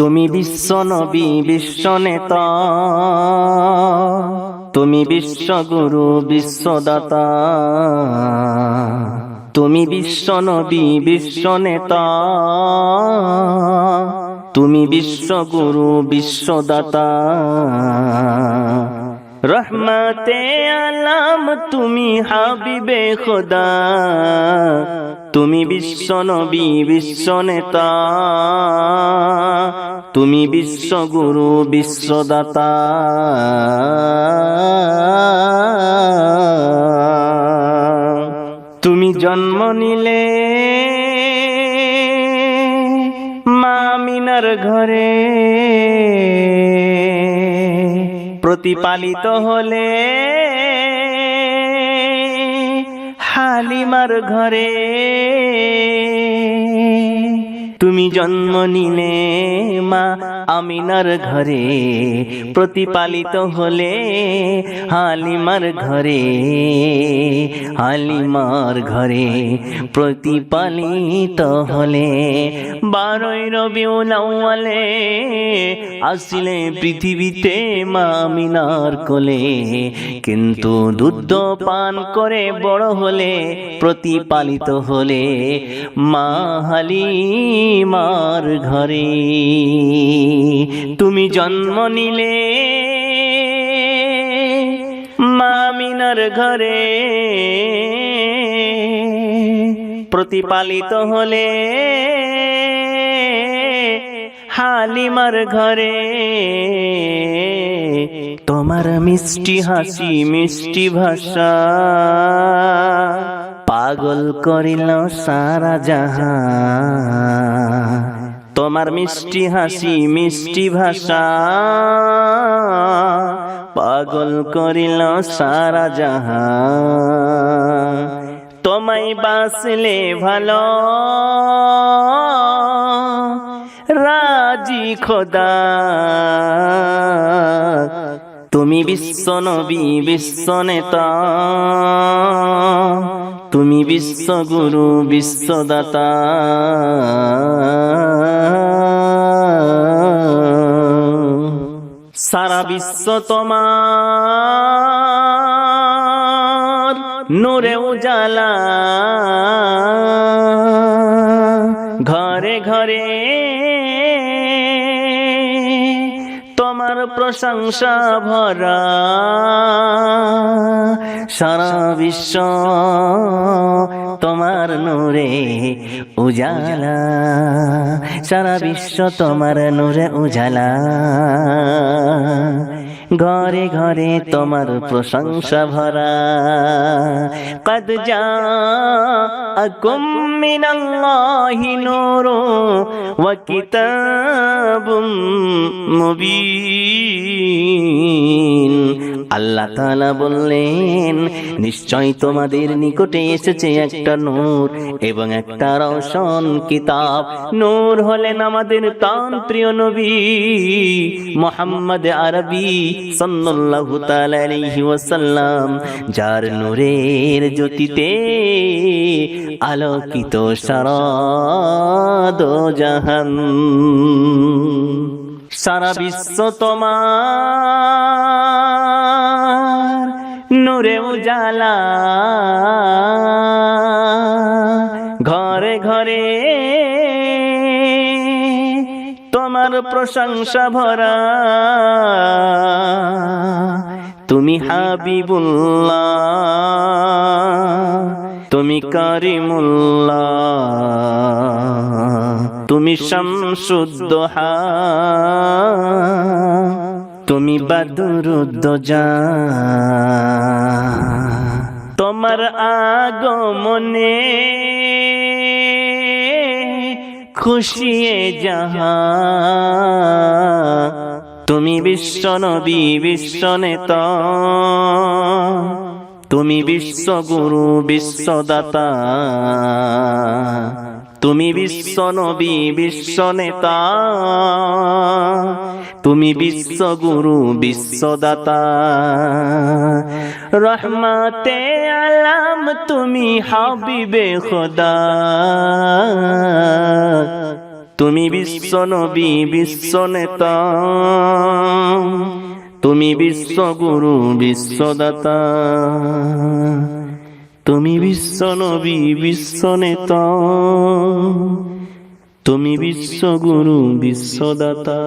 তুমি বিশ্ব নবী বিশ্ব নেতা, তুমি বিশ্বগুরু বিশ্বদাতা। তুমি বিশ্ব নবী বিশ্ব নেতা, তুমি বিশ্বগুরু বিশ্বদাতা। রহমতে আলম তুমি হাবিবে খোদা, তুমি বিশ্ব নবী বিশ্ব নেতা, তুমি বিশ্বগুরু বিশ্বদাতা। তুমি জন্ম নিলে মা আমিনার ঘরে, প্রতিপালিত হলে হালিমার ঘরে। তুমি জন্ম নিলে মা আমিনার ঘরে, প্রতিপালিত হলে হালিমার ঘরে। হালিমার ঘরে প্রতিপালিত হলে 12 রবিউল আউয়ালে আসলে পৃথিবীতে মা আমিনার কোলে। কিন্তু দুধ পান করে বড় হলে, প্রতিপালিত হলে মা হালিমার ঘরে। তুমি জন্ম নিলে মা আমিনার ঘরে, প্রতিপালিত হলে হালিমার ঘরে। তোমার মিষ্টি হাসি মিষ্টি ভাষা পাগল করিল সারা জাহান। তোমার মিষ্টি হাসি মিষ্টি ভাষা পাগল করিল সারা জাহান। তোমায় বাসলে ভালো রাজি খোদা, তুমি বিশ্ব নবী বিশ্ব নেতা, তুমি বিশ্বগুরু বিশ্বদাতা। সারা বিশ্ব তোমার নূরে উজালা, ঘরে ঘরে তোমার প্রশংসা ভরা। সারা বিশ্ব তোমার নূরে উজালা, সারা বিশ্ব তোমার নূরে উজালা। ঘরে ঘরে তোমার প্রশংসা ভরা। কদ জাআকুম মিনাল্লাহি নূরুন ওয়া কিতাবুম মুবিন। আল্লাহ তাআলা বললেন, নিশ্চয় তোমাদের নিকটে এসেছে একটা নূর এবং একটা রওশন কিতাব। নূর হলেন আমাদের প্রাণপ্রিয় নবী মুহাম্মদ আরবী সাল্লাল্লাহু তাআলা আলাইহি ওয়াসাল্লাম, যার নূরের জ্যোতিতে আলোকিত সারা দোজাহান। সারা বিশ্ব তোমার নূরে উজালা, ঘরে ঘরে তোমার প্রশংসা ভরা। তুমি হাবিবুল্লাহ, তুমি কারিমুল্লাহ, তুমি শামসুদ্দোহা, তুমি বদরুদ্দোজা। তোমার আগমনে খুশিয়ে জাহান। তুমি বিশ্ব নবী বিশ্ব নেতা, তুমি বিশ্বগুরু বিশ্বদাতা। তুমি বিশ্ব নবী বিশ্ব নেতা, তুমি বিশ্বগুরু বিশ্বদাতা। রহমতে আলম তুমি হাবিবে খোদা, তুমি বিশ্ব নবী বিশ্ব নেতা, তুমি বিশ্বগুরু বিশ্বদাতা, তুমি বিশ্ব নবী বিশ্ব নেতা, তুমি বিশ্বগুরু বিশ্বদাতা।